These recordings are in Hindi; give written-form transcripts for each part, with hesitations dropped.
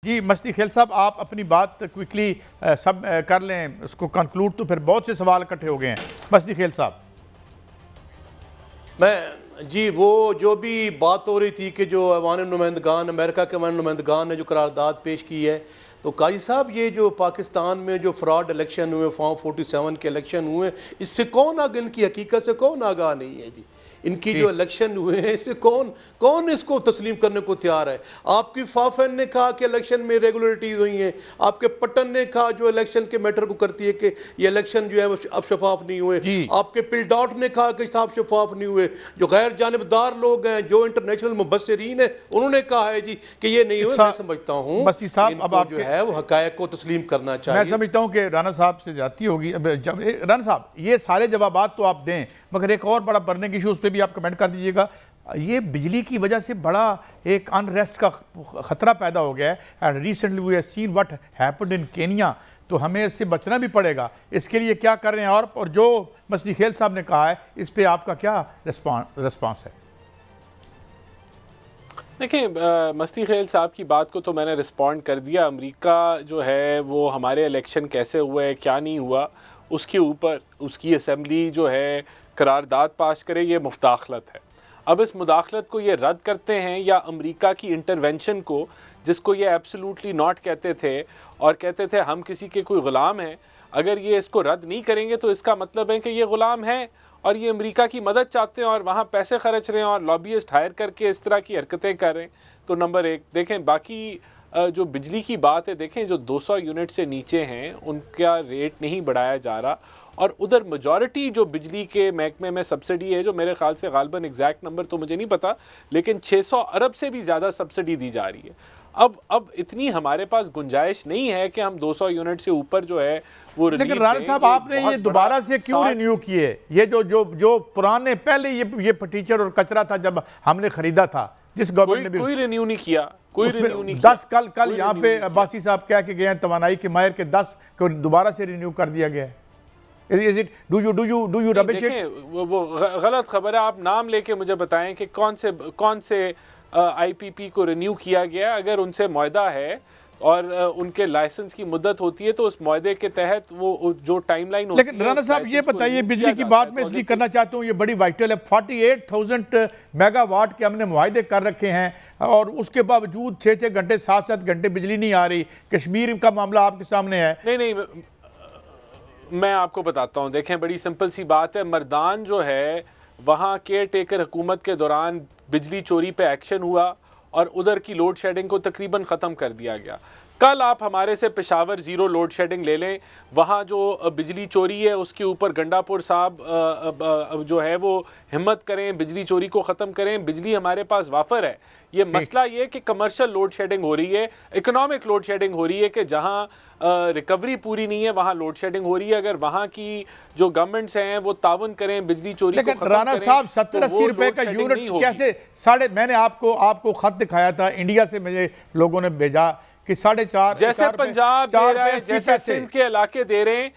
जी मस्ती खेल साहब, आप अपनी बात क्विकली सब कर लें, उसको कंक्लूड, तो फिर बहुत से सवाल इकट्ठे हो गए हैं। मस्ती खेल साहब। जी वो जो भी बात हो रही थी कि जो अवान नुमाइंदगान, अमेरिका के अवान नुमाइंदगान ने जो करारदाद पेश की है, तो काजी साहब ये जो पाकिस्तान में जो फ्रॉड इलेक्शन हुए, फॉर्म 47 के इलेक्शन हुए, इससे कौन आगे, इनकी हकीकत से कौन आगाह नहीं है जी। इनकी जो इलेक्शन हुए हैं इससे कौन इसको तस्लीम करने को तैयार है। आपकी फाफन ने कहा कि इलेक्शन में रेगुलरिटीज हुई हैं, आपके पटन ने कहा जो इलेक्शन के मैटर को करती है कि ये इलेक्शन जो है वो अब शफाफ नहीं हुए, आपके पिलडॉट ने कहा कि साहब शफाफ नहीं हुए, जो गैर जानिबदार लोग हैं, जो इंटरनेशनल मुबस्सिरीन है, उन्होंने कहा है जी कि ये नहीं हुए। मैं समझता हूँ मस्ती साहब अब आप जो है वो हकायक को तस्लीम करना चाहिए। मैं समझता हूँ कि राना साहब से जाती होगी। राना साहब ये सारे जवाबात तो आप दें, मगर एक और बड़ा बर्निंग इशू, उस पर भी आप कमेंट कर दीजिएगा। ये बिजली की वजह से बड़ा एक अनरेस्ट का खतरा पैदा हो गया है, and recently we have seen what happened in Kenya, तो हमें इससे बचना भी पड़ेगा। इसके लिए क्या कर रहे हैं? और जो मस्ती खेल साहब ने कहा है, इस पे आपका क्या रिस्पांस है? देखिए, मस्ती खेल साहब की बात को तो मैंने रिस्पॉन्ड कर दिया। अमेरिका जो है वो हमारे इलेक्शन कैसे हुए, क्या नहीं हुआ, उसके ऊपर उसकी असेंबली जो है करारदाद पास करे, ये मुदाखलत है। अब इस मुदाखलत को ये रद्द करते हैं, या अमेरिका की इंटरवेंशन को, जिसको ये एब्सोल्युटली नॉट कहते थे और कहते थे हम किसी के कोई ग़ुलाम हैं, अगर ये इसको रद्द नहीं करेंगे तो इसका मतलब है कि ये ग़ुलाम हैं और ये अमेरिका की मदद चाहते हैं और वहाँ पैसे खर्च रहे हैं और लॉबियस्ट हायर करके इस तरह की हरकतें कर रहे हैं। तो नंबर एक देखें। बाकी जो बिजली की बात है, देखें जो 200 यूनिट से नीचे हैं उनका रेट नहीं बढ़ाया जा रहा, और उधर मेजॉरिटी जो बिजली के महकमे में सब्सिडी है, जो मेरे ख्याल से गालिबन एग्जैक्ट नंबर तो मुझे नहीं पता, लेकिन 600 अरब से भी ज़्यादा सब्सिडी दी जा रही है। अब इतनी हमारे पास गुंजाइश नहीं है कि हम 200 यूनिट से ऊपर जो है वो। लेकिन राना साहब आपने ये दोबारा से क्यों रिन्यू किए? ये जो पुराने पहले ये टीचर और कचरा था जब हमने खरीदा था, जिस गवर्नमेंट ने कोई रिन्यू नहीं किया, कोई रिन्यू नहीं 10 कल यहाँ पे अब्बासी साहब कह के गए हैं तवानाई के माहिर के 10 को दोबारा से रिन्यू कर दिया गया है। Is it, do you rubbish it? वो गलत खबर है। आप नाम लेके मुझे बताएं कि कौन से आईपीपी को रिन्यू किया गया। अगर उनसे मुआहदा है और उनके लाइसेंस की मुद्दत होती है तो उस मुआहदे के तहत वो जो टाइमलाइन होती है। लेकिन राना साहब ये बताइए, बिजली की बात मैं इसलिए करना चाहता हूँ, ये बड़ी वाइटल है। 48,000 मेगावाट के हमने मुआहदे कर रखे हैं और उसके बावजूद 6-6 घंटे 7-7 घंटे बिजली नहीं आ रही। कश्मीर का मामला आपके सामने है। नहीं, मैं आपको बताता हूँ। देखें, बड़ी सिंपल सी बात है। मर्दान जो है वहाँ केयर टेकर हुकूमत के दौरान बिजली चोरी पे एक्शन हुआ और उधर की लोड शेडिंग को तकरीबन ख़त्म कर दिया गया। कल आप हमारे से पेशावर ज़ीरो लोड शेडिंग ले लें, वहाँ जो बिजली चोरी है उसके ऊपर गंडापुर साहब जो है वो हिम्मत करें, बिजली चोरी को ख़त्म करें। बिजली हमारे पास वाफर है। ये मसला ये कि कमर्शियल लोड शेडिंग हो रही है, इकोनॉमिक लोड शेडिंग हो रही है कि जहाँ रिकवरी पूरी नहीं है वहाँ लोड शेडिंग हो रही है। अगर वहाँ की जो गवर्नमेंट्स हैं वो ताउन करें बिजली चोरी को खत्म राना साहब 70-80 रुपए का यूनिट कैसे मैंने आपको खत दिखाया था, इंडिया से मुझे लोगों ने भेजा कि 4.5 जैसे पंजाब दे रहा है, जैसे सिंध के इलाके दे रहे हैं,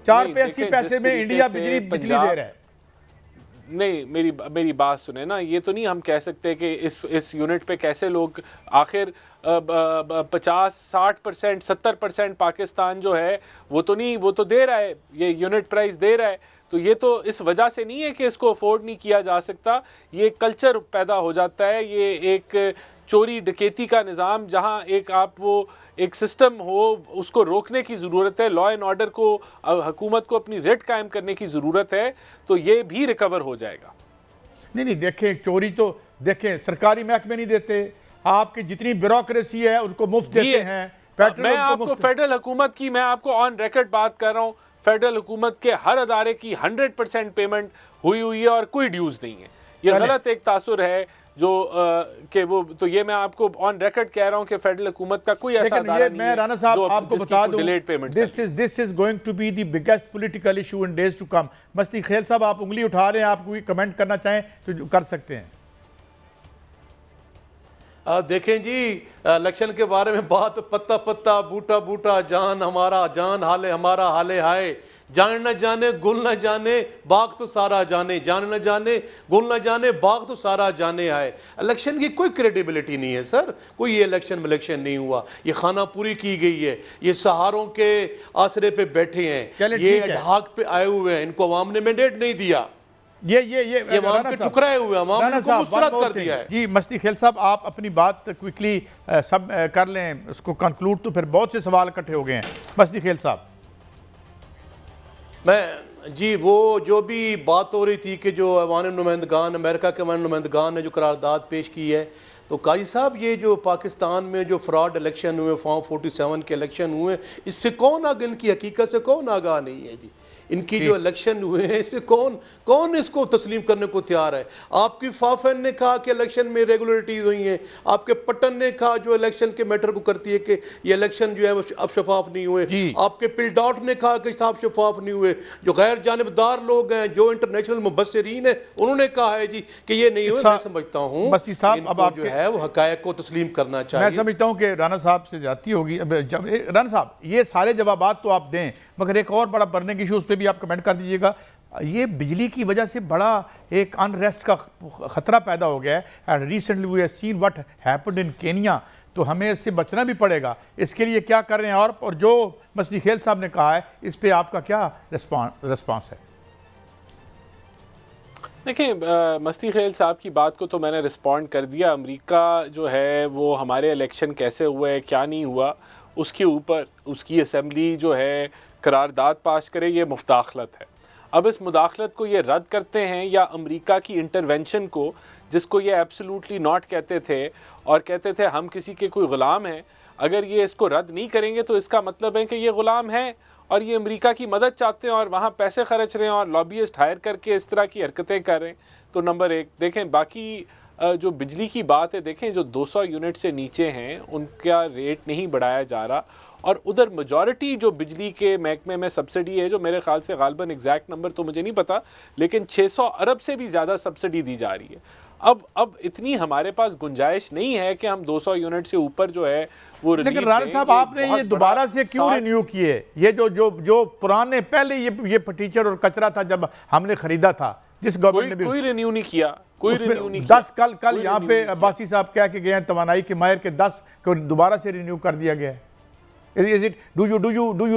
4 पे 80 पैसे में इंडिया बिजली दे रहा है। नहीं, मेरी बात सुने ना। ये तो नहीं हम कह सकते कि इस यूनिट पे कैसे लोग, आखिर 50-60% 70% पाकिस्तान जो है वो तो दे रहा है, ये यूनिट प्राइस दे रहा है। तो ये तो इस वजह से नहीं है कि इसको अफोर्ड नहीं किया जा सकता। ये कल्चर पैदा हो जाता है, ये एक चोरी डकैती का निज़ाम, जहां एक सिस्टम हो, उसको रोकने की ज़रूरत है। लॉ एंड ऑर्डर को, हुकूमत को अपनी रेट कायम करने की ज़रूरत है, तो ये भी रिकवर हो जाएगा। नहीं देखें, चोरी तो देखें सरकारी महकमे नहीं देते, आपकी जितनी ब्यूरोक्रेसी है उसको मुफ्त देते हैं। मैं आपको फेडरल हुकूमत की, मैं आपको ऑन रिकॉर्ड बात कर रहा हूँ, फेडरल हुकूमत के हर अदारे की 100% पेमेंट हुई है और कोई ड्यूज नहीं है। ये गलत एक तासुर है जो कि वो, तो ये मैं आपको ऑन रिकॉर्ड कह रहा हूं कि फेडरल हुकूमत का कोई ऐसा अदारा नहीं है। मैं राना साहब आपको बता दूं, this is going to be the biggest political issue in days to come. मस्ती खेल साहब आप उंगली उठा रहे हैं, आप कोई कमेंट करना चाहें तो कर सकते हैं। देखें जी, इलेक्शन के बारे में बात पत्ता पत्ता बूटा बूटा जान हमारा जान हाले हमारा हाले हाय, जान न जाने गुल न जाने बाग तो सारा जाने, जान न जाने गुल न जाने बाग तो सारा जाने आए। इलेक्शन की कोई क्रेडिबिलिटी नहीं है सर, कोई ये इलेक्शन नहीं हुआ, ये खाना पूरी की गई है, ये सहारों के आसरे पे बैठे हैं, ये ढाक पे आए हुए हैं, इनको अवाम ने मैंडेट नहीं दिया, ये अवाम के टुकराए हुए अवाम ने इनको मुस्तरद कर दिया है। जी मस्ती खेल साहब, आप अपनी बात क्विकली सब कर लें, उसको कंक्लूड, तो फिर बहुत से सवाल इकट्ठे हो गए हैं। मस्ती खेल साहब, मैं जी वो जो भी बात हो रही थी कि जो अवान नुमाइंदगान, अमेरिका के अवान नुमाइंदगान ने जो करारदाद पेश की है, तो काजी साहब ये जो पाकिस्तान में जो फ्रॉड इलेक्शन हुए, फॉर्म 47 के इलेक्शन हुए, इससे कौन आगे, इनकी हकीकत से कौन आगाह नहीं है जी। इनकी जो इलेक्शन हुए हैं इससे कौन इसको तस्लीम करने को तैयार है। आपकी फाफन ने कहा कि इलेक्शन में रेगुलरिटीज हुई हैं, आपके पटन ने कहा जो इलेक्शन के मैटर को करती है कि ये इलेक्शन जो है वो अब शफाफ नहीं हुए, आपके पिलडॉट ने कहा कि साहब शफाफ नहीं हुए, जो गैर जानिबदार लोग हैं, जो इंटरनेशनल मुबस्सिरीन है, उन्होंने कहा है जी कि ये नहीं हुए। मैं समझता हूँ मस्ती साहब अब आप जो है वो हकायक को तस्लीम करना चाहिए। मैं समझता हूँ कि राना साहब से जाती होगी। अब जब राना साहब ये सारे जवाब तो आप दें, मगर एक और बड़ा बर्निंग इशू, उस पर भी आप कमेंट कर दीजिएगा। ये बिजली की वजह से बड़ा एक अनरेस्ट का खतरा पैदा हो गया है, and recently we have seen what happened in Kenya, तो हमें इससे बचना भी पड़ेगा। इसके लिए क्या कर रहे हैं, और जो मस्ती खेल साहब ने कहा है, इस पे आपका क्या रिस्पांस है? देखिए, मस्ती खेल साहब की बात को तो मैंने रिस्पॉन्ड कर दिया। अमेरिका जो है वो हमारे इलेक्शन कैसे हुए, क्या नहीं हुआ, उसके ऊपर उसकी असेंबली जो है करारदाद पास करे, ये मुदाखलत है। अब इस मुदाखलत को ये रद्द करते हैं, या अमेरिका की इंटरवेंशन को, जिसको ये एब्सोल्युटली नॉट कहते थे और कहते थे हम किसी के कोई ग़ुलाम हैं, अगर ये इसको रद्द नहीं करेंगे तो इसका मतलब है कि ये ग़ुलाम है और ये अमेरिका की मदद चाहते हैं और वहाँ पैसे खर्च रहे हैं और लॉबियस्ट हायर करके इस तरह की हरकतें कर रहे हैं। तो नंबर एक देखें। बाकी जो बिजली की बात है, देखें जो 200 यूनिट से नीचे हैं उनका रेट नहीं बढ़ाया जा रहा, और उधर मेजॉरिटी जो बिजली के महकमे में सब्सिडी है, जो मेरे ख्याल से गालबन एग्जैक्ट नंबर तो मुझे नहीं पता, लेकिन 600 अरब से भी ज़्यादा सब्सिडी दी जा रही है। अब इतनी हमारे पास गुंजाइश नहीं है कि हम 200 यूनिट से ऊपर जो है वो। लेकिन राना साहब आपने ये दोबारा से क्यों रिन्यू किए? ये जो पुराने पहले ये टीचर और कचरा था जब हमने खरीदा था, जिस गवर्नमेंट ने कोई रिन्यू नहीं किया, कोई रिन्यू नहीं 10 कल यहाँ पे अब्बासी साहब कह के गए हैं तवानाई के माहिर के 10 को दोबारा से रिन्यू कर दिया गया है। Is it, do you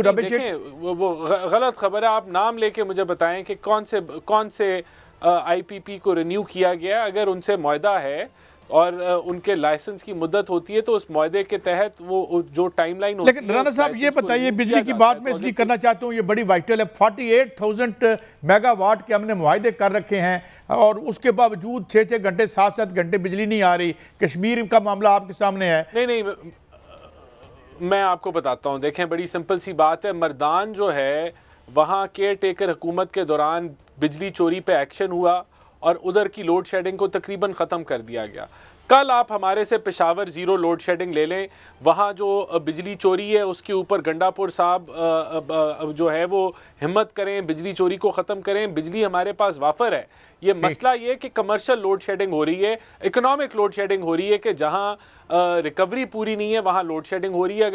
rubbish it? वो गलत खबर है। आप नाम लेके मुझे बताएं कि कौन से आईपीपी को रिन्यू किया गया। अगर उनसे मुआहदा है और उनके लाइसेंस की मुद्दत होती है तो उस मुआहदे के तहत वो जो टाइमलाइन होती है। लेकिन राना साहब ये बताइए, बिजली की बात मैं इसलिए करना चाहता हूँ, ये बड़ी वाइटल है। 48,000 मेगावाट के हमने मुआहदे कर रखे हैं और उसके बावजूद 6-6 घंटे 7-7 घंटे बिजली नहीं आ रही। कश्मीर का मामला आपके सामने है। नहीं, मैं आपको बताता हूं। देखें, बड़ी सिंपल सी बात है। मर्दान जो है वहां केयर टेकर हुकूमत के दौरान बिजली चोरी पे एक्शन हुआ और उधर की लोड शेडिंग को तकरीबन ख़त्म कर दिया गया। कल आप हमारे से पेशावर ज़ीरो लोड शेडिंग ले लें, वहाँ जो बिजली चोरी है उसके ऊपर गंडापुर साहब जो है वो हिम्मत करें, बिजली चोरी को ख़त्म करें। बिजली हमारे पास वाफर है। ये मसला ये कि कमर्शियल लोड शेडिंग हो रही है, इकोनॉमिक लोड शेडिंग हो रही है, कि जहाँ रिकवरी पूरी नहीं है वहाँ लोड शेडिंग हो रही है।